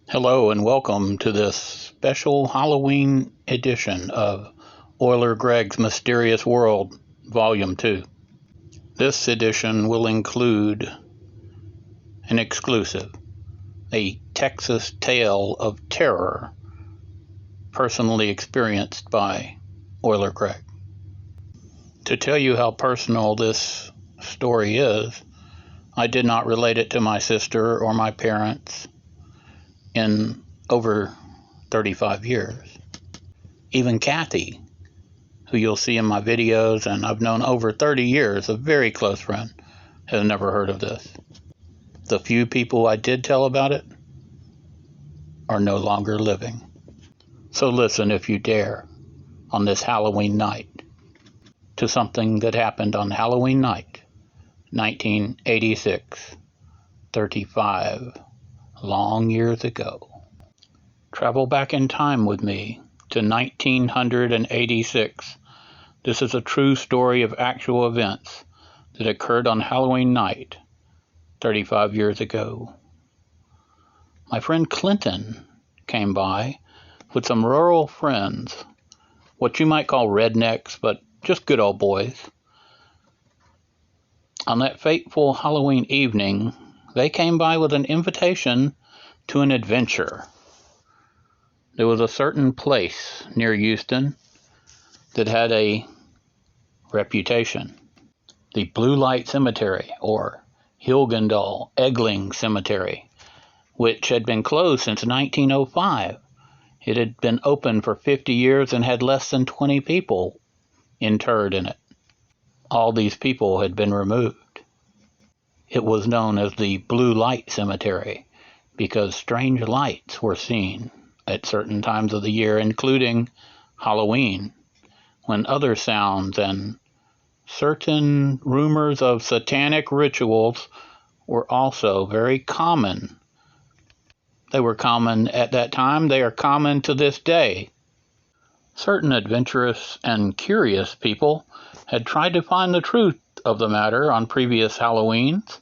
Hello and welcome to this special Halloween edition of Euler Greg's Mysterious World, Volume 2. This edition will include an exclusive, a Texas tale of terror personally experienced by Euler Greg. To tell you how personal this story is, I did not relate it to my sister or my parents in over 35 years. Even Kathy, who you'll see in my videos and I've known over 30 years, a very close friend, has never heard of this. The few people I did tell about it are no longer living. So listen, if you dare, on this Halloween night, to something that happened on Halloween night, 1986, 35 long years ago. Travel back in time with me to 1986. This is a true story of actual events that occurred on Halloween night 35 years ago. My friend Clinton came by with some rural friends, what you might call rednecks, but just good old boys. On that fateful Halloween evening, they came by with an invitation to an adventure. There was a certain place near Houston that had a reputation. The Blue Light Cemetery, or Hilgendal Egling Cemetery, which had been closed since 1905. It had been open for 50 years and had less than 20 people interred in it. All these people had been removed. It was known as the Blue Light Cemetery because strange lights were seen at certain times of the year, including Halloween, when other sounds and certain rumors of satanic rituals were also very common. They were common at that time. They are common to this day. Certain adventurous and curious people had tried to find the truth of the matter on previous Halloweens,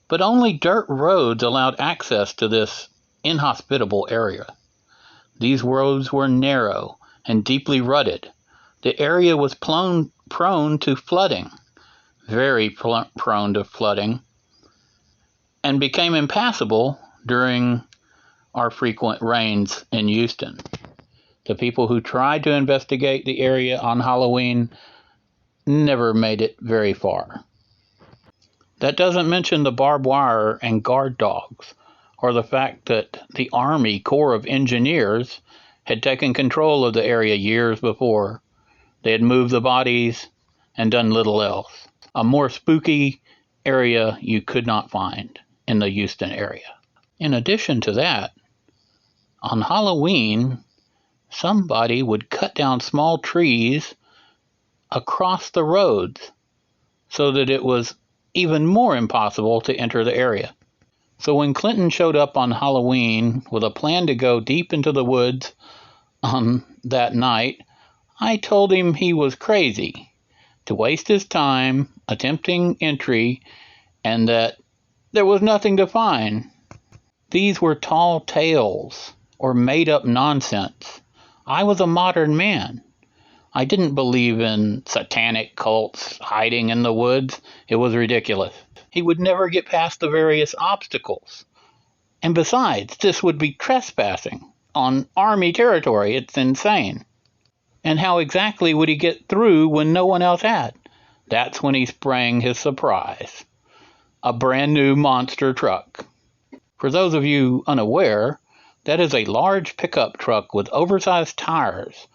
but only dirt roads allowed access to this inhospitable area. These roads were narrow and deeply rutted. The area was prone to flooding, very prone to flooding, and became impassable during our frequent rains in Houston. The people who tried to investigate the area on Halloween never made it very far. That doesn't mention the barbed wire and guard dogs, or the fact that the Army Corps of Engineers had taken control of the area years before. They had moved the bodies and done little else. A more spooky area you could not find in the Houston area. In addition to that, on Halloween, somebody would cut down small trees across the roads so that it was even more impossible to enter the area. So when Clinton showed up on Halloween with a plan to go deep into the woods on that night, I told him he was crazy to waste his time attempting entry and that there was nothing to find. These were tall tales or made-up nonsense. I was a modern man. I didn't believe in satanic cults hiding in the woods. It was ridiculous. He would never get past the various obstacles. And besides, this would be trespassing on Army territory. It's insane. And how exactly would he get through when no one else had? That's when he sprang his surprise. A brand new monster truck. For those of you unaware, that is a large pickup truck with oversized tires,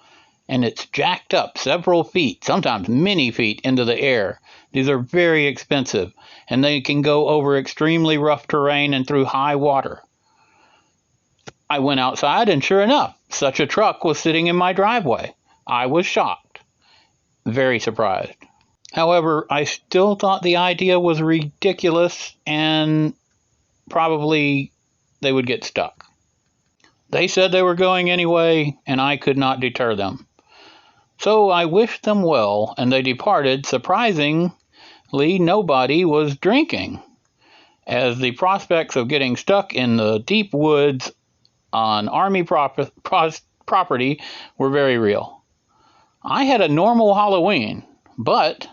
and it's jacked up several feet, sometimes many feet, into the air. These are very expensive, and they can go over extremely rough terrain and through high water. I went outside, and sure enough, such a truck was sitting in my driveway. I was shocked, very surprised. However, I still thought the idea was ridiculous, and probably they would get stuck. They said they were going anyway, and I could not deter them. So I wished them well, and they departed. Surprisingly, nobody was drinking, as the prospects of getting stuck in the deep woods on Army property were very real. I had a normal Halloween, but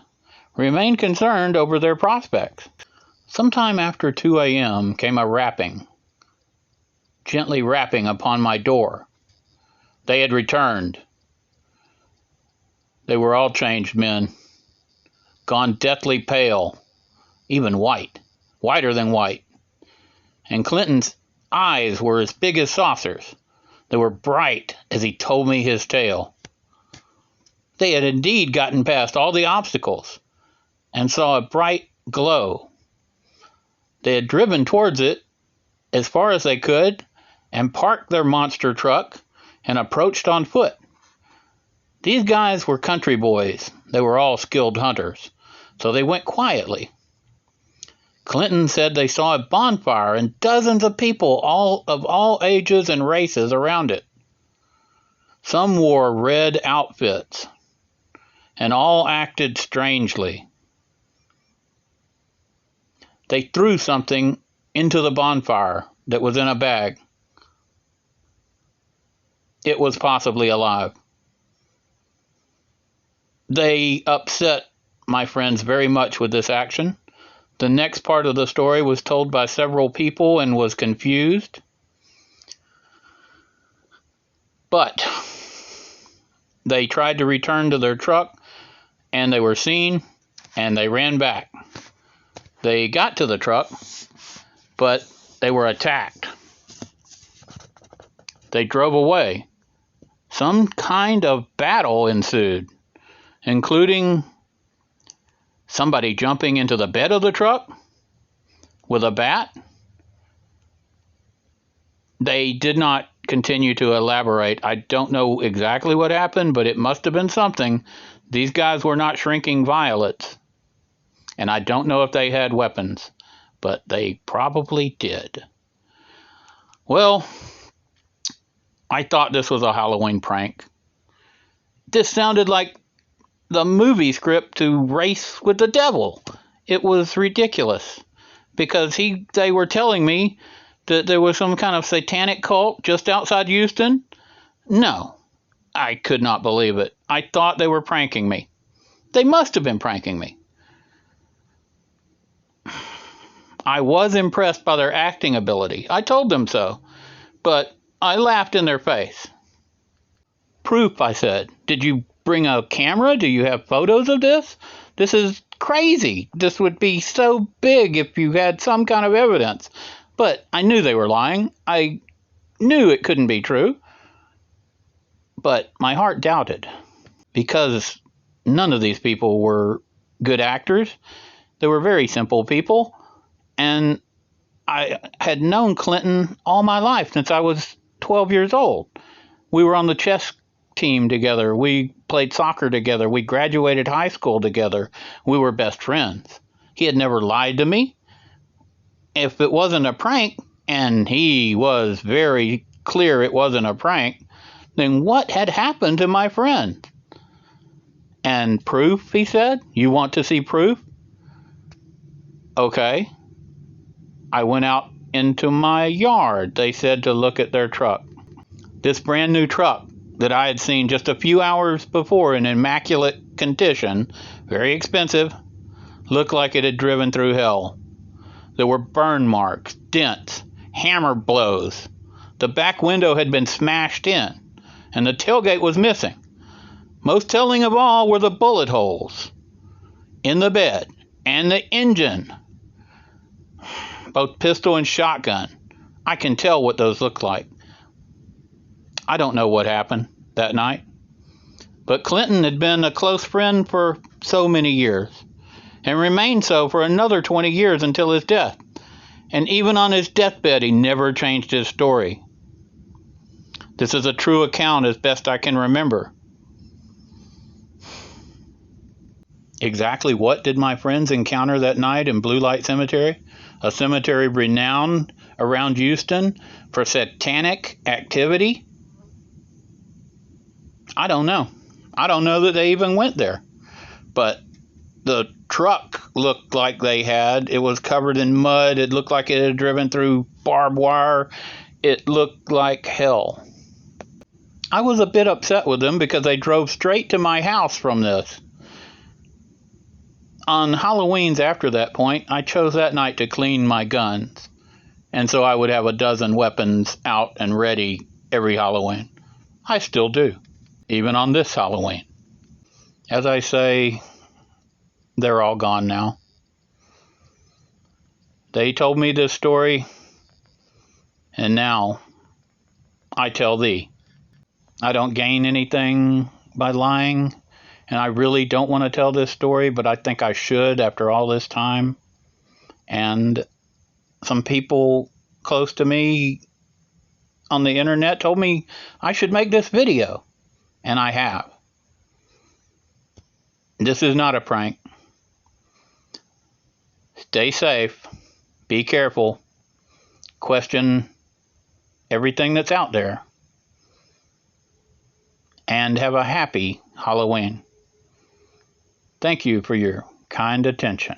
remained concerned over their prospects. Sometime after 2 a.m. came a rapping, gently rapping upon my door. They had returned. They were all changed men, gone deathly pale, even white, whiter than white. And Clinton's eyes were as big as saucers. They were bright as he told me his tale. They had indeed gotten past all the obstacles and saw a bright glow. They had driven towards it as far as they could and parked their monster truck and approached on foot. These guys were country boys. They were all skilled hunters, so they went quietly. Clinton said they saw a bonfire and dozens of people, all of all ages and races, around it. Some wore red outfits, and all acted strangely. They threw something into the bonfire that was in a bag. It was possibly alive. They upset my friends very much with this action. The next part of the story was told by several people and was confused. But they tried to return to their truck, and they were seen, and they ran back. They got to the truck, but they were attacked. They drove away. Some kind of battle ensued, including somebody jumping into the bed of the truck with a bat. They did not continue to elaborate. I don't know exactly what happened, but it must have been something. These guys were not shrinking violets, and I don't know if they had weapons, but they probably did. Well, I thought this was a Halloween prank. This sounded like the movie script to Race with the Devil. It was ridiculous because they were telling me that there was some kind of satanic cult just outside Houston. No, I could not believe it. I thought they were pranking me. They must have been pranking me. I was impressed by their acting ability. I told them so, but I laughed in their face. Proof, I said. Did you bring a camera? Do you have photos of this? This is crazy. This would be so big if you had some kind of evidence. But I knew they were lying. I knew it couldn't be true. But my heart doubted, because none of these people were good actors. They were very simple people. And I had known Clinton all my life since I was 12 years old. We were on the chess team together. We played soccer together. We graduated high school together. We were best friends. He had never lied to me. If it wasn't a prank, and he was very clear it wasn't a prank, then what had happened to my friend? And proof, he said? You want to see proof? Okay. I went out into my yard, they said, to look at their truck. This brand new truck that I had seen just a few hours before in immaculate condition, very expensive, looked like it had driven through hell. There were burn marks, dents, hammer blows. The back window had been smashed in, and the tailgate was missing. Most telling of all were the bullet holes in the bed and the engine, both pistol and shotgun. I can tell what those look like. I don't know what happened that night, but Clinton had been a close friend for so many years, and remained so for another 20 years until his death. And even on his deathbed, he never changed his story. This is a true account as best I can remember. Exactly what did my friends encounter that night in Blue Light Cemetery? A cemetery renowned around Houston for satanic activity? I don't know. I don't know that they even went there. But the truck looked like they had. It was covered in mud. It looked like it had driven through barbed wire. it looked like hell. I was a bit upset with them because they drove straight to my house from this. On Halloween's after that point, I chose that night to clean my guns, and so I would have a dozen weapons out and ready every Halloween. I still do, even on this Halloween. As I say, they're all gone now. They told me this story, and now I tell thee. I don't gain anything by lying, and I really don't want to tell this story, but I think I should after all this time. And some people close to me on the internet told me I should make this video, and I have. This is not a prank. Stay safe, be careful, question everything that's out there, and have a happy Halloween. Thank you for your kind attention.